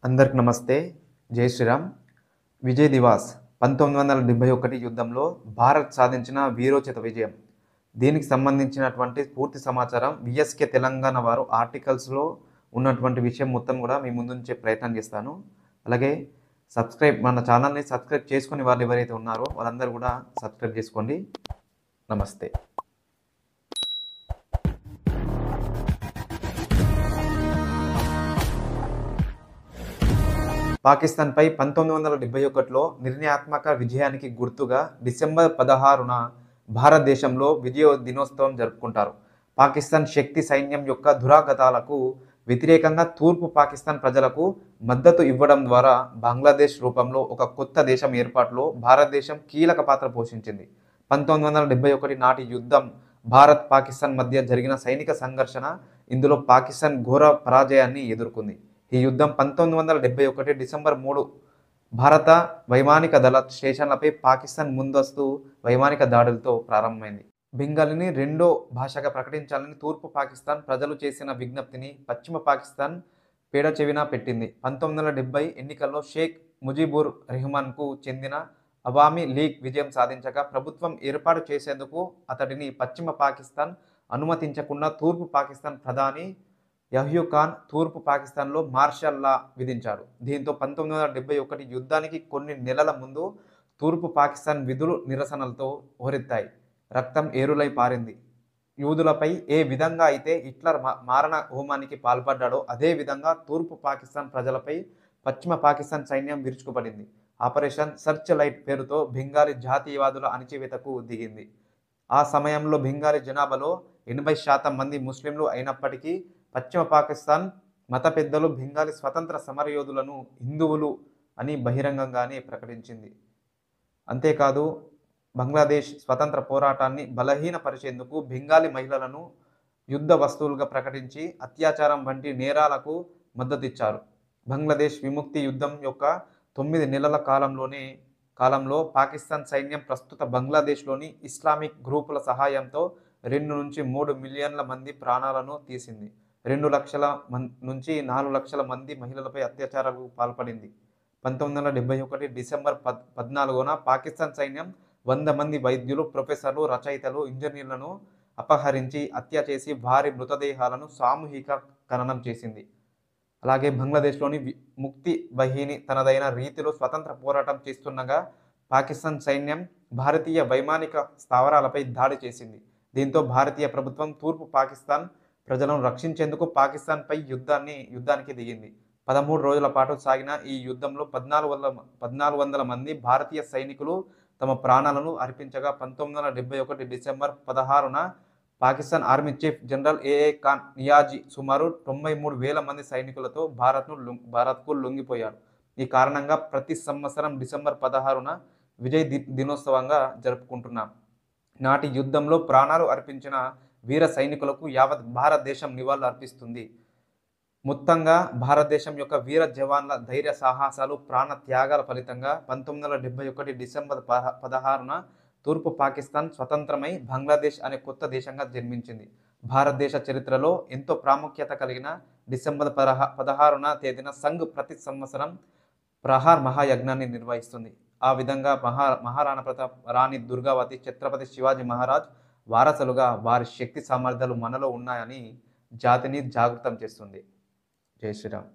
అందరికి నమస్తే. జై శ్రీరామ్. విజయ్ దివాస్ 1971 యుద్ధంలో భారత్ సాధించిన వీరోచిత విజయం. దీనికి సంబంధించినటువంటి పూర్తి సమాచారం విఎస్కే తెలంగాణ వారు ఆర్టికల్స్లో ఉన్నటువంటి విషయం మొత్తం కూడా మీ ముందు ఉంచే ప్రయత్నం చేస్తాను. అలాగే మన ఛానల్ని సబ్స్క్రైబ్ చేసుకుని వాళ్ళు ఎవరైతే ఉన్నారో వాళ్ళందరూ కూడా సబ్స్క్రైబ్ చేసుకోండి. నమస్తే. పాకిస్తాన్పై 1971లో నిర్ణయాత్మక విజయానికి గుర్తుగా డిసెంబర్ 16న భారతదేశంలో విజయ దినోత్సవం జరుపుకుంటారు. పాకిస్తాన్ శక్తి సైన్యం యొక్క దురాగతాలకు వ్యతిరేకంగా తూర్పు పాకిస్తాన్ ప్రజలకు మద్దతు ఇవ్వడం ద్వారా బంగ్లాదేశ్ రూపంలో ఒక కొత్త దేశం ఏర్పాటులో భారతదేశం కీలక పాత్ర పోషించింది. 1971 నాటి యుద్ధం భారత్ పాకిస్తాన్ మధ్య జరిగిన సైనిక సంఘర్షణ. ఇందులో పాకిస్తాన్ ఘోర పరాజయాన్ని ఎదుర్కొంది. ఈ యుద్ధం 1971 డిసెంబర్ 3 భారత వైమానిక దళ స్టేషన్లపై పాకిస్తాన్ ముందస్తు వైమానిక దాడులతో ప్రారంభమైంది. బెంగాలీని రెండో భాషగా ప్రకటించాలని తూర్పు పాకిస్తాన్ ప్రజలు చేసిన విజ్ఞప్తిని పశ్చిమ పాకిస్తాన్ పేడచెవిన పెట్టింది. 1970 ఎన్నికల్లో షేక్ ముజిబుర్ రెహమాన్కు చెందిన అవామీ లీగ్ విజయం సాధించగా ప్రభుత్వం ఏర్పాటు చేసేందుకు అతడిని పశ్చిమ పాకిస్తాన్ అనుమతించకుండా తూర్పు పాకిస్తాన్ ప్రధాని యహ్యూ ఖాన్ తూర్పు పాకిస్తాన్లో మార్షల్ లా విధించాడు. దీంతో 1971 యుద్ధానికి కొన్ని నెలల ముందు తూర్పు పాకిస్తాన్ విధులు నిరసనలతో హోరెత్తాయి. రక్తం ఏరులై పారింది. యూదులపై ఏ విధంగా అయితే హిట్లర్ మారణ హోమానికి పాల్పడ్డాడో అదే విధంగా తూర్పు పాకిస్తాన్ ప్రజలపై పశ్చిమ పాకిస్తాన్ సైన్యం విరుచుకుపడింది. ఆపరేషన్ సర్చ్ లైట్ పేరుతో బెంగాలీ జాతీయవాదుల అణచివేతకు దిగింది. ఆ సమయంలో బెంగాలీ జనాభాలో 80% మంది ముస్లింలు అయినప్పటికీ పశ్చిమ పాకిస్తాన్ మత పెద్దలు బెంగాలీ స్వతంత్ర సమరయోధులను హిందువులు అని బహిరంగంగానే ప్రకటించింది. అంతేకాదు బంగ్లాదేశ్ స్వతంత్ర పోరాటాన్ని బలహీనపరిచేందుకు బెంగాలీ మహిళలను యుద్ధ వస్తువులుగా ప్రకటించి అత్యాచారం వంటి నేరాలకు మద్దతిచ్చారు. బంగ్లాదేశ్ విముక్తి యుద్ధం యొక్క 9 నెలల కాలంలో పాకిస్తాన్ సైన్యం ప్రస్తుత బంగ్లాదేశ్లోని ఇస్లామిక్ గ్రూపుల సహాయంతో 2 నుంచి 3 మిలియన్ల మంది ప్రాణాలను తీసింది. 2 లక్షల నుంచి 4 లక్షల మంది మహిళలపై అత్యాచారాలకు పాల్పడింది. 1971 డిసెంబర్ 14న పాకిస్తాన్ సైన్యం 100 మంది వైద్యులు, ప్రొఫెసర్లు, రచయితలు, ఇంజనీర్లను అపహరించి హత్య చేసి వారి మృతదేహాలను సామూహిక ఖననం చేసింది. అలాగే బంగ్లాదేశ్లోని ముక్తి బహిని తనదైన రీతిలో స్వతంత్ర పోరాటం చేస్తుండగా పాకిస్తాన్ సైన్యం భారతీయ వైమానిక స్థావరాలపై దాడి చేసింది. దీంతో భారతీయ ప్రభుత్వం తూర్పు పాకిస్తాన్ ప్రజలను రక్షించేందుకు పాకిస్తాన్పై యుద్ధానికి దిగింది. 13 రోజుల పాటు సాగిన ఈ యుద్ధంలో 1400 మంది భారతీయ సైనికులు తమ ప్రాణాలను అర్పించగా 1971 డిసెంబర్ 16న Pakistan army chief general A A Khan Niazi సుమారు 93,000 మంది సైనికులతో భారత్కు లొంగిపోయారు. ఈ కారణంగా ప్రతి సంవత్సరం డిసెంబర్ 16న విజయ్ దినోత్సవంగా జరుపుకుంటున్నాం. నాటి యుద్ధంలో ప్రాణాలు అర్పించిన వీర సైనికులకు యావత్ భారతదేశం నివాళులు అర్పిస్తుంది. మొత్తంగా భారతదేశం యొక్క వీర జవాన్ల ధైర్య సాహసాలు, ప్రాణ త్యాగాల ఫలితంగా 1971 డిసెంబర్ 16న తూర్పు పాకిస్తాన్ స్వతంత్రమై బంగ్లాదేశ్ అనే కొత్త దేశంగా జన్మించింది. భారతదేశ చరిత్రలో ఎంతో ప్రాముఖ్యత కలిగిన డిసెంబర్ 16న తేదీన సంఘ్ ప్రతి సంవత్సరం ప్రహార్ మహాయజ్ఞాన్ని నిర్వహిస్తుంది. ఆ విధంగా మహారాణా ప్రతాప్, రాణి దుర్గావతి, ఛత్రపతి శివాజీ మహారాజ్ వారసులుగా వారి శక్తి సామర్థ్యాలు మనలో ఉన్నాయని జాతిని జాగృతం చేస్తుంది. జై శ్రీరామ్.